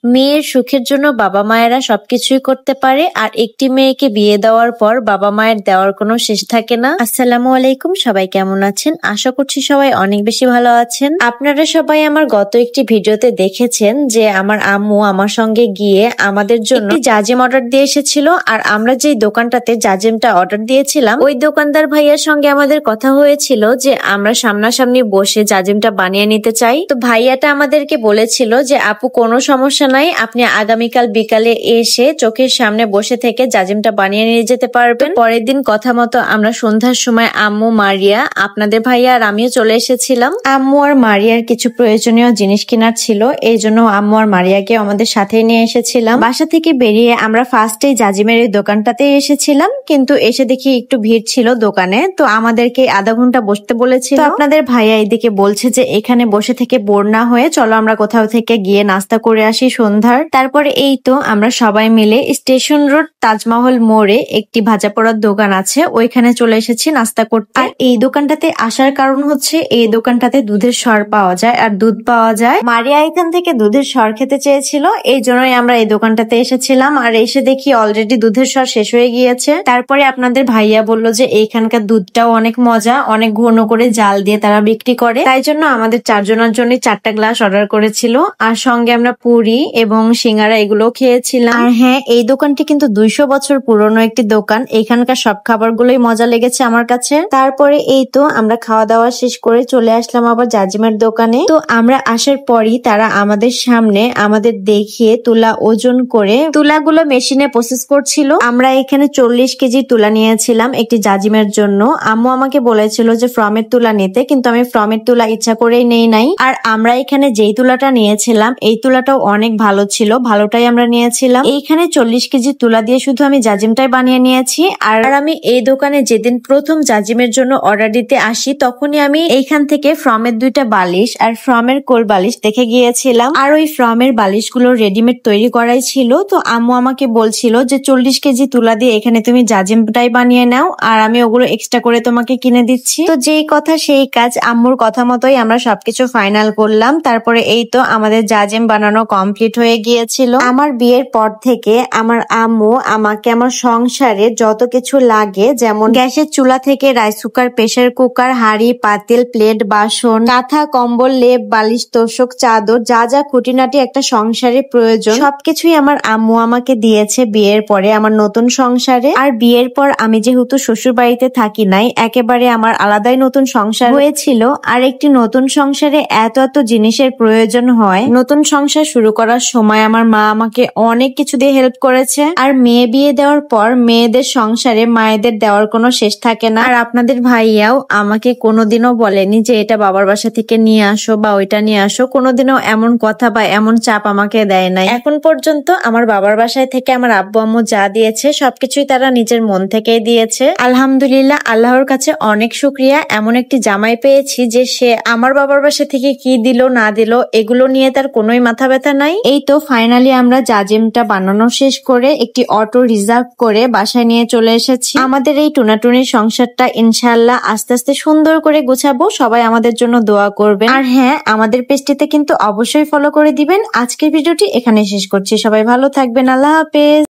মেয়ের সুখের জন্য বাবা মায়েরা সবকিছুই করতে পারে, আর একটি মেয়েকে বিয়ে দেওয়ার পর বাবা মায়ের দেওয়ার কোনো শেষ থাকে না। আসসালামু আলাইকুম, সবাই কেমন আছেন? আশা করছি সবাই অনেক বেশি ভালো আছেন। আপনারা সবাই আমার গত একটি ভিডিওতে দেখেছেন যে আমার আম্মু আমার সঙ্গে গিয়ে আমাদের জন্য একটি জাজিম অর্ডার দিয়ে এসেছিল, আর আমরা যেই দোকানটাতে জাজিমটা অর্ডার দিয়েছিলাম ওই দোকানদার ভাইয়ার সঙ্গে আমাদের কথা হয়েছিল যে আমরা সামনাসামনি বসে জাজিমটা বানিয়ে নিতে চাই। তো ভাইয়াটা আমাদেরকে বলেছিল যে আপু কোনো সমস্যা নাই, আপনি আগামীকাল বিকালে এসে চোখের সামনে বসে থেকে জাজিমটা বানিয়ে নিয়ে যেতে পারবেন। পরের দিন কথা মতো আমরা সন্ধ্যার সময় আম্মু, মারিয়া, আপনাদের ভাইয়া আর আমিও চলে এসেছিলাম। আম্মু আর মারিয়ার কিছু প্রয়োজনীয় জিনিস কেনার ছিল, এই জন্য আম্মু আর মারিয়াকে আমাদের সাথে নিয়ে এসেছিলাম। বাসা থেকে বেরিয়ে আমরা ফার্স্টেই জাজিমের এই দোকানটাতে এসেছিলাম, কিন্তু এসে দেখি একটু ভিড় ছিল দোকানে, তো আমাদেরকে আধা ঘন্টা বসতে বলেছিল। আপনাদের ভাইয়া এদিকে বলছে যে এখানে বসে থেকে বোর না হয়ে চলো আমরা কোথাও থেকে গিয়ে নাস্তা করে আসি সন্ধ্যার। তারপরে এই তো আমরা সবাই মিলে স্টেশন রোড তাজমহল মোড়ে একটি ভাজা পোড়ার দোকান আছে, ওইখানে চলে এসেছি নাস্তা করতে। আর এই দোকানটাতে আসার কারণ হচ্ছে এই দোকানটাতে দুধের সর পাওয়া যায় আর দুধ পাওয়া যায়। মারিয়া এখান থেকে দুধের সর খেতে চেয়েছিল, এই জন্যই আমরা এই দোকানটাতে এসেছিলাম। আর এসে দেখি অলরেডি দুধের সর শেষ হয়ে গিয়েছে। তারপরে আপনাদের ভাইয়া বলল যে এইখানকার দুধটাও অনেক মজা, অনেক ঘন করে জাল দিয়ে তারা বিক্রি করে, তাই জন্য আমাদের চারজনের জন্য 4টা গ্লাস অর্ডার করেছিল। আর সঙ্গে আমরা পুরি এবং সিঙ্গারা এগুলো খেয়েছিলাম। আর হ্যাঁ, এই দোকানটি কিন্তু 200 বছর পুরনো একটি দোকান, এখানকার সব খাবারগুলোই মজা লেগেছে আমার কাছে। তারপরে এই তো আমরা খাওয়া দাওয়া শেষ করে চলে আসলাম আবার জাজিমের দোকানে। তো আমরা আসার পরই তারা আমাদের সামনে আমাদের দেখিয়ে তুলা ওজন করে তুলাগুলো মেশিনে প্রসেস করছিল। আমরা এখানে 40 কেজি তুলা নিয়েছিলাম একটি জাজিমের জন্য। আম্মু আমাকে বলেছিল যে ফ্রমের তুলা নিতে, কিন্তু আমি ফ্রমের তুলা ইচ্ছা করেই নেই নাই। আর আমরা এখানে যেই তুলাটা নিয়েছিলাম এই তুলাটাও অনেক ভালো ছিল, ভালোটাই আমরা নিয়েছিলাম। এইখানে 40 কেজি তুলা দিয়ে শুধু আমি জাজিমটাই বানিয়ে নিয়েছি। আর আমি এই দোকানে যেদিন প্রথম জাজিমের জন্য অর্ডার দিতে আসি তখনই আমি এইখান থেকে ফ্রমের 2টা বালিশ আর ফ্রমের কোল বালিশ দেখে গিয়েছিলাম। আর ওই ফ্রমের বালিশগুলো রেডিমেড তৈরি করাই ছিল। তো আম্মু আমাকে বলছিল যে 40 কেজি তুলা দিয়ে এখানে তুমি জাজিমটাই বানিয়ে নাও, আর আমি ওগুলো এক্সট্রা করে তোমাকে কিনে দিচ্ছি। তো যেই কথা সেই কাজ, আম্মুর কথা মতোই আমরা সবকিছু ফাইনাল করলাম। তারপরে এই তো আমাদের জাজিম বানানো কমপ্লিট হয়ে গিয়েছিল। আমার বিয়ের পর থেকে আমার আম্মু আমাকে আমার সংসারে যত কিছু লাগে, যেমন গ্যাসের চুলা থেকে রাইস কুকার, প্রেসার কুকার, হাঁড়ি, পাতিল, প্লেট, বাসন, কাঁথা, কম্বল, লেপ, বালিশ, তোশক, চাদর, যা যা খুঁটিনাটি একটা সংসারে প্রয়োজন সবকিছুই আমার আম্মু আমাকে দিয়েছে বিয়ের পরে আমার নতুন সংসারে। আর বিয়ের পর আমি যেহেতু শ্বশুর বাড়িতে থাকি নাই, একেবারে আমার আলাদাই নতুন সংসার হয়েছিল। আর একটি নতুন সংসারে এত এত জিনিসের প্রয়োজন হয়। নতুন সংসার শুরু করার সময় আমার মা আমাকে অনেক কিছু দিয়ে হেল্প করেছে। আর মেয়ে বিয়ে দেওয়ার পর মেয়েদের সংসারে মায়েদের দেওয়ার কোনো শেষ থাকে না। আর আপনাদের ভাইয়াও আমাকে কোনোদিনও বলেনি যে এটা বাবার বাসা থেকে নিয়ে আসো বা ওইটা নিয়ে আসো, কোনোদিনও এমন কথা বা এমন চাপ আমাকে দেয় নাই। এখন পর্যন্ত আমার বাবার বাসায় থেকে আমার আব্বু আম্মু যা দিয়েছে সবকিছুই তারা নিজের মন থেকেই দিয়েছে। আলহামদুলিল্লাহ, আল্লাহর কাছে অনেক শুকরিয়া, এমন একটি জামাই পেয়েছি যে সে আমার বাবার বাসা থেকে কি দিল না দিল এগুলো নিয়ে তার কোনোই মাথা ব্যথা নাই। এই তো ফাইনালি আমরা জাজিমটা বানানো শেষ করে একটি অটো রিজার্ভ করে বাসায় নিয়ে চলে এসেছি। আমাদের এই টুনাটুনির সংসারটা ইনশাআল্লাহ আস্তে আস্তে সুন্দর করে গুছাবো, সবাই আমাদের জন্য দোয়া করবেন। আর হ্যাঁ, আমাদের পেজটিতে কিন্তু অবশ্যই ফলো করে দিবেন। আজকের ভিডিওটি এখানে শেষ করছি, সবাই ভালো থাকবেন, আল্লাহ হাফেজ।